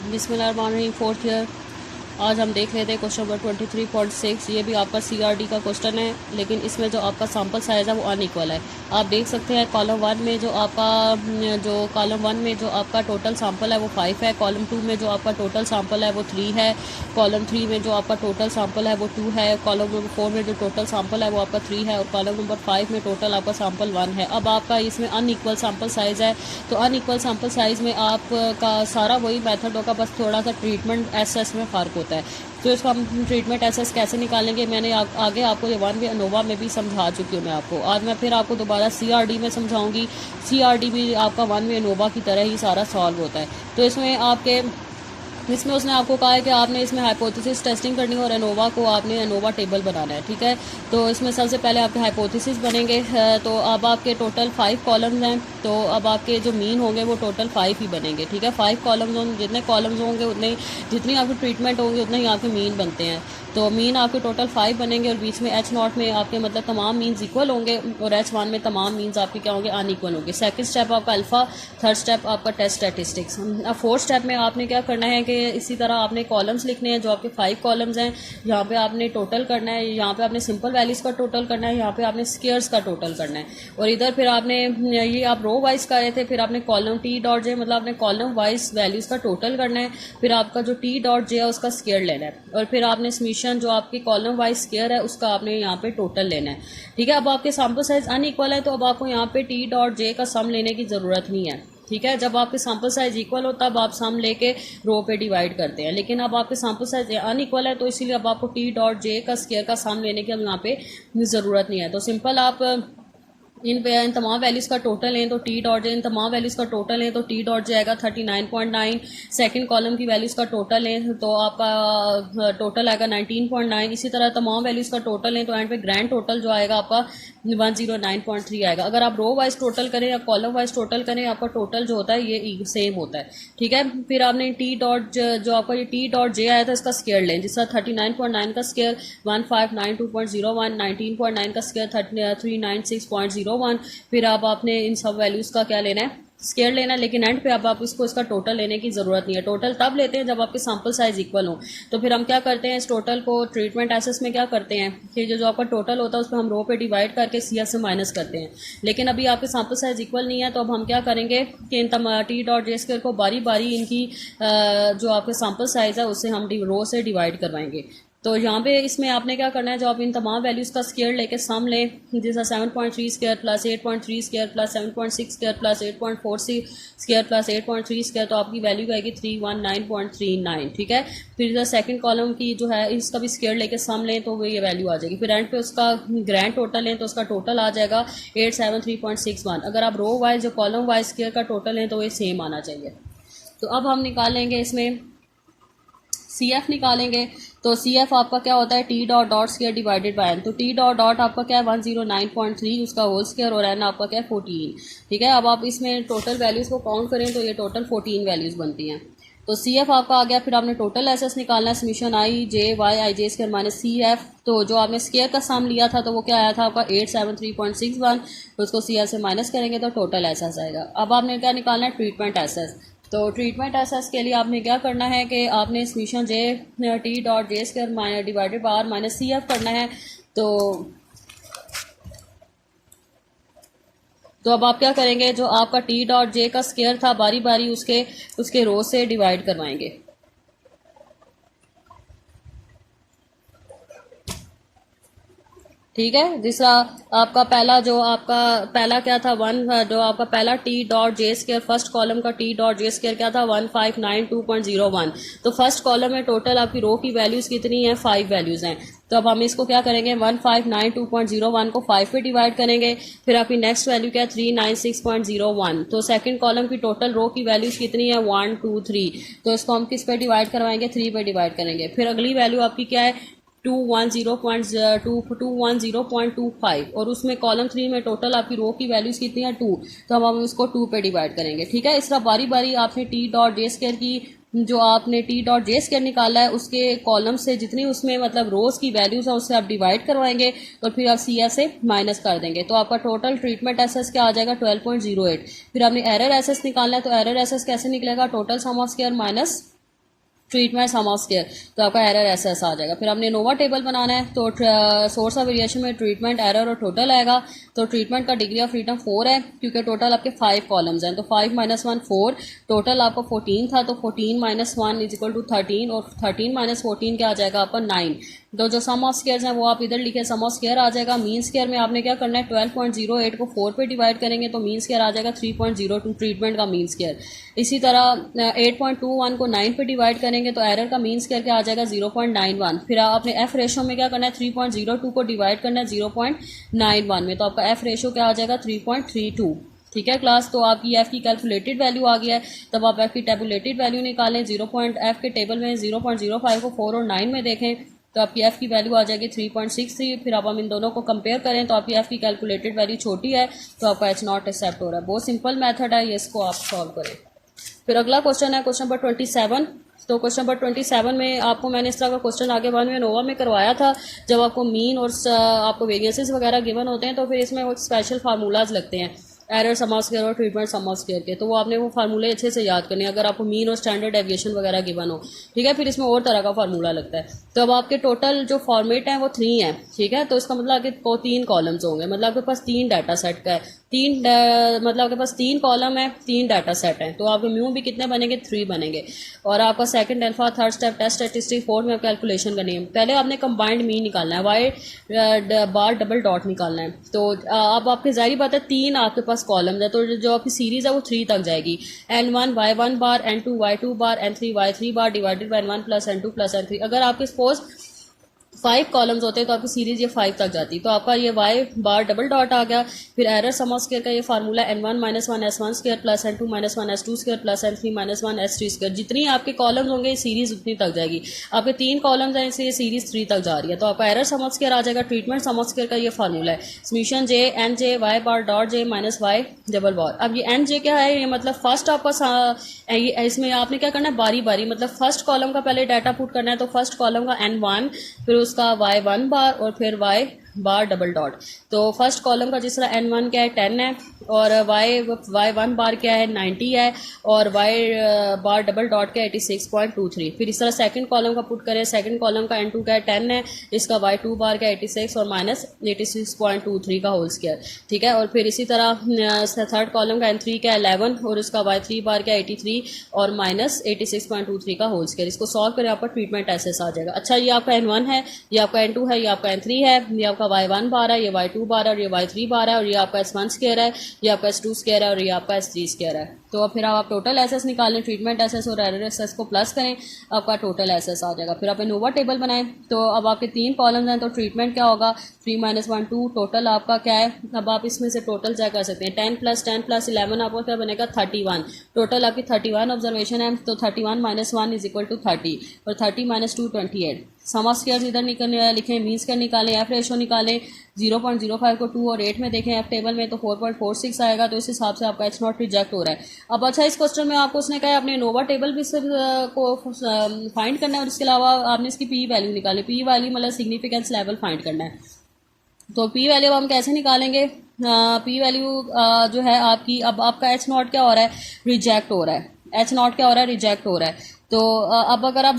बिस्मिल्लाहिर्रहमानिर्रहीम। Fourth year आज हम देख लेते हैं क्वेश्चन नंबर 23.6। ये भी आपका सीआरडी का क्वेश्चन है, लेकिन इसमें जो आपका सैम्पल साइज़ है वो अनइक्वल है। आप देख सकते हैं कॉलम वन में जो आपका टोटल सैम्पल है वो 5 है। कॉलम टू में जो आपका टोटल सैम्पल है वो 3 है। कॉलम थ्री में जो आपका टोटल सैम्पल है वो 2 है। कॉलम नंबर 4 में जो टोटल सैम्पल है वो आपका 3 है। और कॉलम नंबर 5 में टोटल आपका सैम्पल 1 है। अब आपका इसमें अनइक्वल सैम्पल साइज़ है, तो अनइक्वल सैम्पल साइज़ में आपका सारा वही मेथड होगा, बस थोड़ा सा ट्रीटमेंट एसएस में फ़र्क होता है। तो इसको हम ट्रीटमेंट एसएस कैसे निकालेंगे, मैंने आगे आपको ये वन वे अनोवा में भी समझा चुकी हूँ मैं आपको। आज मैं फिर आपको दोबारा सीआरडी में समझाऊंगी। सीआरडी भी आपका वन वे अनोवा की तरह ही सारा सॉल्व होता है। तो इसमें उसने आपको कहा है कि आपने इसमें हाइपोथेसिस टेस्टिंग करनी है और एनोवा को आपने एनोवा टेबल बनाना है। ठीक है, तो इसमें सबसे पहले आपके हाइपोथेसिस बनेंगे। तो अब आपके टोटल 5 कॉलम्स हैं, तो अब आपके जो मीन होंगे वो टोटल 5 ही बनेंगे। ठीक है, 5 कॉलम्स होंगे, जितने कॉलम्स होंगे उतने जितनी आपकी ट्रीटमेंट होंगी उतने ही आपके मीन बनते हैं। तो मीन आपके टोटल 5 बनेंगे और बीच में एच नॉट में आपके मतलब तमाम मीन्स इक्वल होंगे और एच वन में तमाम मीन्स आपके क्या होंगे, अनइक्वल होंगे। सेकंड स्टेप आपका अल्फा, थर्ड स्टेप आपका टेस्ट स्टैटिस्टिक्स। अब फोर्थ स्टेप में आपने क्या करना है कि इसी तरह आपने कॉलम्स लिखने हैं। जो आपके 5 कॉलम्स हैं यहाँ पे आपने टोटल करना है, यहाँ पे आपने सिंपल वैल्यूज़ का टोटल करना है, यहाँ पे आपने स्केयर्स का टोटल करना है। और इधर फिर आपने ये आप रो वाइज कर रहे थे, फिर आपने कॉलम टी डॉट जे मतलब आपने कॉलम वाइज वैल्यूज़ का टोटल करना है। फिर आपका जो टी डॉट जे है उसका स्केयर लेना है और फिर आपने समीशन जो आपकी कॉलम वाइज स्केयर है उसका आपने यहाँ पे टोटल लेना है। ठीक है, अब आपके सैम्पल साइज अनइक्वल है तो अब आपको यहाँ पे टी डॉट जे का सम लेने की ज़रूरत नहीं है। ठीक है, जब आपके सैम्पल साइज इक्वल हो तब आप सम लेके रो पे डिवाइड करते हैं, लेकिन अब आपके सैम्पल साइज अनइक्वल है तो इसीलिए अब आपको टी डॉट जे का स्केयर का सम लेने की अब यहाँ पे ज़रूरत नहीं है। तो सिंपल आप इन तमाम वैल्यूज़ का टोटल लें तो टी डॉट जे, इन तमाम वैल्यूज़ का टोटल लें तो टी डॉट जे आएगा 39.9। सेकंड कॉलम की वैल्यूज़ का टोटल लें तो आपका टोटल आएगा 19.9। इसी तरह तमाम वैल्यूज़ का टोटल लें तो एंड पे ग्रैंड टोटल जो आएगा आपका 109.3 आएगा। अगर आप रो वाइज टोटल करें या कॉलम वाइज टोटल करें आपका टोटल जो होता है ये सेम होता है। ठीक है, फिर आपने टी डॉट जो आपका ये टी डॉट जे आया था इसका स्केयर लें, जिसका 39.9 का स्केयर 1592.01, 19.9 का स्केयर 396.01। फिर अब आपने इन सब वैल्यूज़ का क्या लेना है, स्केयर लेना है। लेकिन एंड पे अब आप इसको इसका टोटल लेने की ज़रूरत नहीं है। टोटल तब लेते हैं जब आपके सैम्पल साइज इक्वल हो। तो फिर हम क्या करते हैं, इस टोटल को ट्रीटमेंट एसेस में क्या करते हैं कि जो आपका टोटल होता है उसको हम रो पे डिवाइड करके सी एफ से माइनस करते हैं। लेकिन अभी आपके सैम्पल साइज इक्वल नहीं है तो अब हम क्या करेंगे कि इन टी डॉट जे स्केयर को बारी बारी इनकी जो आपके सैम्पल साइज़ है उससे हम रो से डिवाइड करवाएंगे। तो यहाँ पे इसमें आपने क्या करना है, जो आप इन तमाम वैल्यूज़ का स्केयर लेके सम लें, जैसा 7.3 square plus 8.3 square plus 7.6 square plus 8.4 square plus 8.3 square, तो आपकी वैल्यू आएगी 319.39। ठीक है, फिर जो सेकंड कॉलम की जो है इसका भी स्केयर लेके सम लें तो वो ये वैल्यू आ जाएगी। फिर एंड पे उसका ग्रैंड टोटल लें तो उसका टोटल आ जाएगा 873.61। अगर आप रो वाइज जो कॉलम वाइज स्केयर का टोटल लें तो ये सेम आना चाहिए। तो अब हम निकालेंगे इसमें सी एफ निकालेंगे। तो सी एफ आपका क्या होता है, T dot dot square divided by N. तो टी डॉट डॉट आपका क्या है 109.3 उसका होल स्केयर और एन आपका क्या है 14। ठीक है, अब आप इसमें टोटल वैल्यूज़ को काउंट करें तो ये टोटल 14 वैल्यूज़ बनती हैं। तो सी एफ आपका आ गया। फिर आपने टोटल एसेस निकालना है, समीशन आई जे वाई आई जे स्केयर माइनस सी एफ। तो जो आपने स्केयर का सम लिया था तो वो क्या आया था आपका 873.61, तो उसको सी एफ से माइनस करेंगे तो टोटल एसेस आएगा। अब आपने क्या निकालना है, ट्रीटमेंट एसेस। तो ट्रीटमेंट एसेस के लिए आपने क्या करना है कि आपने summation J T dot J square divided by R minus C F करना है। तो अब आप क्या करेंगे, जो आपका टी डॉट जे का स्केयर था बारी बारी उसके रो से डिवाइड करवाएंगे। ठीक है, जिसका आपका पहला क्या था जो आपका पहला टी डॉट जे स्केयर फर्स्ट कॉलम का टी डॉट जे स्केयर क्या था 1592.01। तो फर्स्ट कॉलम में टोटल आपकी रो की वैल्यूज़ कितनी है, 5 वैल्यूज़ हैं। तो अब हम इसको क्या करेंगे 1592.01 को 5 पे डिवाइड करेंगे। फिर आपकी नेक्स्ट वैल्यू क्या है 396.01। तो सेकंड कॉलम की टोटल रो की वैल्यूज़ कितनी है 1 2 3। तो इसको हम किस पे डिवाइड करवाएंगे, 3 पे डिवाइड करेंगे। फिर अगली वैल्यू आपकी क्या है 210.25 और उसमें कॉलम 3 में टोटल आपकी रो की वैल्यूज़ कितनी है 2। तो अब हम इसको 2 पे डिवाइड करेंगे। ठीक है, इस तरह बारी बारी आपने टी डॉट जे स्केयर की जो आपने टी डॉट जे स्केयर निकाला है उसके कॉलम से जितनी उसमें मतलब रोज की वैल्यूज है उससे आप डिवाइड करवाएंगे और फिर आप सी एफ से माइनस कर देंगे। तो आपका टोटल ट्रीटमेंट एसेस क्या आ जाएगा 12.08। फिर आपने एरर एसेस निकालना है, तो एरर एसेस कैसे निकलेगा, total sum of square minus treatment sum of square, तो आपका एरर ऐसा ऐसा आ जाएगा। फिर हमने नोवा टेबल बनाना है, तो सोर्स ऑफ वेरिएशन में ट्रीटमेंट, एरर और टोटल आएगा। तो ट्रीटमेंट का डिग्री ऑफ फ्रीडम 4 है, क्योंकि टोटल आपके 5 कॉलम्स हैं, तो 5 - 1 4, टोटल आपका 14 था, तो 14 - 1 इज इक्वल टू 13, और 13 - 14 क्या आ जाएगा आपका 9। तो जो सम ऑफ स्केयर्स हैं वो आप इधर लिखे, सम ऑफ स्केयर आ जाएगा। मीन स्केयर में आपने क्या करना है, 12.08 को 4 पे डिवाइड करेंगे तो मीन स्केयर आ जाएगा 3.02, ट्रीटमेंट का मीन स्केयर। इसी तरह 8.21 को 9 पे डिवाइड करेंगे तो एरर का मीन स्केयर क्या आ जाएगा 0.91। फिर आपने एफ रेशो में क्या करना है, 3.02 को डिवाइड करना है 0.91 में, तो आपका एफ रेशो क्या आ जाएगा 3.32। ठीक है क्लास, तो आपकी एफ की कैलकुलेटेड वैल्यू आ गया है। तब आप एफ की टेबुलेटेड वैल्यू निकालें, एफ के टेबल में 0.05 को 4 और 9 में देखें तो आपकी एफ की वैल्यू आ जाएगी 3.63। फिर आप हम इन दोनों को कंपेयर करें तो आपकी एफ की कैलकुलेटेड वैल्यू छोटी है, तो आपका एच नॉट एक्सेप्ट हो रहा है। बहुत सिंपल मेथड है, इसको आप सॉल्व करें। फिर अगला क्वेश्चन है क्वेश्चन नंबर 27। तो क्वेश्चन नंबर 27 में आपको मैंने इस तरह का क्वेश्चन आगे बाद में नोवा में करवाया था। जब आपको मीन और आपको वेरिएंसेस वगैरह गिवन होते हैं तो फिर इसमें वो स्पेशल फार्मूलाज लगते हैं, एरर सम ऑफ स्केयर और ट्रीटमेंट सम ऑफ स्केयर के, तो वो आपने वो फार्मूले अच्छे से याद करने हैं अगर आपको मीन और स्टैंडर्ड डेविएशन वगैरह गिवन हो। ठीक है, फिर इसमें और तरह का फार्मूला लगता है। तो अब आपके टोटल जो फॉर्मेट है वो 3 है। ठीक है, तो इसका मतलब आपके 3 कॉलम्स होंगे, मतलब आपके पास 3 डाटा सेट का है, मतलब आपके पास 3 कॉलम है, 3 डाटा सेट हैं, तो आपके म्यू भी कितने बनेंगे 3 बनेंगे। और आपका second alpha, third step test statistic, fourth में आप कैलकुलेशन करनी है। पहले आपने कंबाइंड मीन निकालना है, वाई बार डबल डॉट निकालना है। तो अब आपके जाहिर बात है 3 आपके पास कॉलम है, तो जो आपकी सीरीज है वो 3 तक जाएगी। N1 Y1 bar, N2 Y2 bar, N3 Y3 bar divided by N1 plus N2 plus N3। अगर आपके सपोज 5 कॉलम्स होते हैं तो आपकी सीरीज ये 5 तक जाती, तो आपका ये वाई बार डबल डॉट आ गया। फिर एरर सम ऑफ स्केयर का ये formula N1 - 1 S1 square plus N2 - 1 S2 square plus N3 - 1 S3 square. जितनी आपके कॉलम्स होंगे सीरीज उतनी तक जाएगी। आपके 3 कॉलम्स हैं, इससे ये सीरीज 3 तक जा रही है, तो आपका एरर सम ऑफ स्केयर आ जाएगा। ट्रीटमेंट सम ऑफ स्केयर का ये फार्मूला है, summation J N J Y bar dot J minus Y double bar. अब ये N J क्या है, ये मतलब फर्स्ट आपका इसमें आपने क्या करना है बारी बारी, मतलब फर्स्ट कॉलम का पहले डाटा पुट करना है, तो फर्स्ट कॉलम का N1, फिर उसका Y1 बार और फिर Y बार डबल डॉट। तो फर्स्ट कॉलम का जिस तरह N1 क्या है 10 है, और Y1 बार क्या है 90 है, और Y बार डबल डॉट क्या है 86.23। फिर इस तरह सेकंड कॉलम का पुट करें, सेकंड कॉलम का N2 क्या है 10 है, इसका Y2 बार क्या है 86 और माइनस 86.23 का होल स्क्वायर। ठीक है, और फिर इसी तरह थर्ड कॉलम का N3 क्या है 11 और इसका Y3 बार क्या है 83 और माइनस 86.23 का होल स्क्वायर। इसको सॉल्व करें आपका ट्रीटमेंट ऐसे आ जाएगा। अच्छा, ये आपका N1 है, ये आपका N2 है, ये आपका N3 है, ये आपका Y1 बार है, ये Y2 बार है, और ये Y3 बार है, और ये आपका S1 स्क्वायर है, ये आपका S2 स्क्वायर है, और ये आपका S3 स्क्वायर है। तो अब फिर आप टोटल एसेस निकालें, ट्रीटमेंट एसेस और एरर एसेस को प्लस करें, आपका टोटल एसेस आ जाएगा। फिर आप नोवा टेबल बनाएं, तो अब आपके 3 कॉलम्स हैं, तो ट्रीटमेंट क्या होगा 3 - 1 2, टोटल आपका क्या है। अब आप इसमें से टोटल क्या कर सकते हैं, 10 + 11 आपको क्या बनेगा 31। टोटल आपकी 31 ऑब्जर्वेशन है, तो 31 - 1 इज इक्वल टू 30, और 30 - 2 28। सम ऑफ स्क्वायर्स इधर लिखें, मीन स्क्वायर निकालें, एफ रेशो निकालें, 0.05 को 2 और 8 में देखें एफ टेबल में, तो 4.46 आएगा, तो इस हिसाब से आपका एच नॉट रिजेक्ट हो रहा है। अब अच्छा, इस क्वेश्चन में आपको उसने कहा है आपने नोवा टेबल भी को फाइंड करना है, और इसके अलावा आपने इसकी पी वैल्यू निकाली। पी वैल्यू मतलब सिग्निफिकेंस लेवल फाइंड करना है। तो पी वैल्यू हम कैसे निकालेंगे, पी वैल्यू जो है आपकी, अब आपका एच नॉट क्या हो रहा है रिजेक्ट हो रहा है, एच नॉट क्या हो रहा है रिजेक्ट हो रहा है। तो अब अगर आप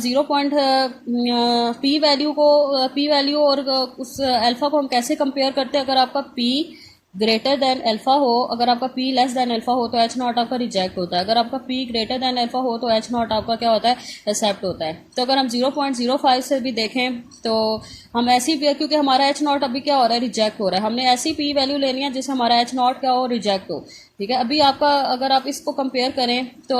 पी वैल्यू और उस अल्फा को हम कैसे कंपेयर करते हैं, अगर आपका पी ग्रेटर देन अल्फा हो, अगर आपका पी लेस देन अल्फा हो तो एच नॉट आपका रिजेक्ट होता है, अगर आपका पी ग्रेटर देन अल्फा हो तो एच नॉट आपका क्या होता है एक्सेप्ट होता है। तो अगर हम 0.05 से भी देखें तो हम ऐसी, क्योंकि हमारा एच नॉट अभी क्या हो रहा है रिजेक्ट हो रहा है, हमने ऐसी पी वैल्यू लेनी है जिससे हमारा एच नॉट क्या हो रिजेक्ट हो। ठीक है, अभी आपका अगर आप इसको कंपेयर करें तो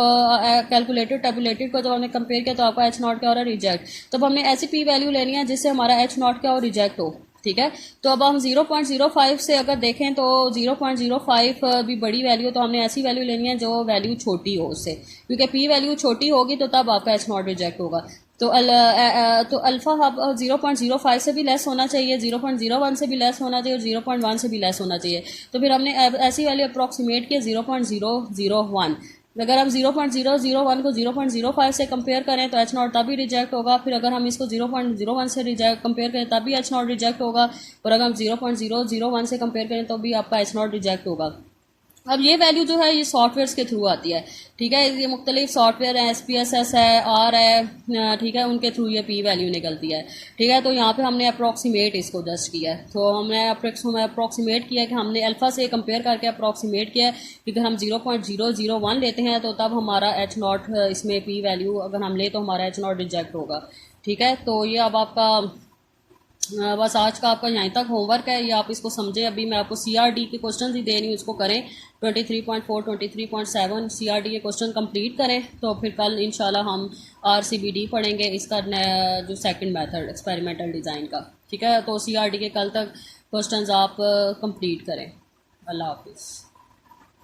कैलकुलेटेड टेबुलेटेड को जब हमने कंपेयर किया तो आपका एच नॉट क्या हो रहा है रिजेक्ट, तो हमने ऐसी पी वैल्यू लेनी है जिससे हमारा एच नॉट क्या हो रिजेक्ट हो। ठीक है, तो अब हम 0.05 से अगर देखें तो 0.05 भी बड़ी वैल्यू, तो हमने ऐसी वैल्यू लेनी है जो वैल्यू छोटी हो उससे, क्योंकि पी वैल्यू छोटी होगी तो तब आपका एच नॉट रिजेक्ट होगा। तो अल्फा अब 0.05 से भी लेस होना चाहिए, 0.01 से भी लेस होना चाहिए, और 0.1 से भी लेस होना चाहिए। तो फिर हमने ऐसी वैल्यू अप्रॉक्सीमेट किया 0.001। अगर हम 0.001 को 0.05 से कंपेयर करें तो एच नॉट तभी रिजेक्ट होगा। फिर अगर हम इसको 0.01 से कंपेयर करें तभी एच नॉट रिजेक्ट होगा, और अगर हम 0.001 से कंपेयर करें तो भी आपका एच नॉट रिजेक्ट होगा। अब ये वैल्यू जो है ये सॉफ्टवेयर के थ्रू आती है, ठीक है। ये मुख्तलिफ सॉफ्टवेयर हैं, SPSS है, आर है, ठीक है, उनके थ्रू ये पी वैल्यू निकलती है, ठीक है। तो यहाँ पे हमने अप्रॉक्सीमेट इसको जस्ट किया है, तो हमने अप्रॉक्सीमेट किया है कि हमने अल्फ़ा से कंपेयर करके अप्रॉक्सीमेट किया है कि अगर हम 0.001 लेते हैं तो तब हमारा H0 इसमें पी वैल्यू अगर हम ले तो हमारा H0 रिजेक्ट होगा, ठीक है। तो ये अब आपका बस आज का आपका यहीं तक होमवर्क है, ये आप इसको समझें। अभी मैं आपको CRD के क्वेश्चन ही दे रही हूँ, इसको करें 23.4 23.7 CRD के क्वेश्चन कंप्लीट करें, तो फिर कल इंशाल्लाह हम RCBD पढ़ेंगे, इसका जो सेकंड मेथड एक्सपेरिमेंटल डिज़ाइन का, ठीक है। तो CRD के कल तक क्वेश्चन आप कंप्लीट करें। अल्लाह हाफिज़।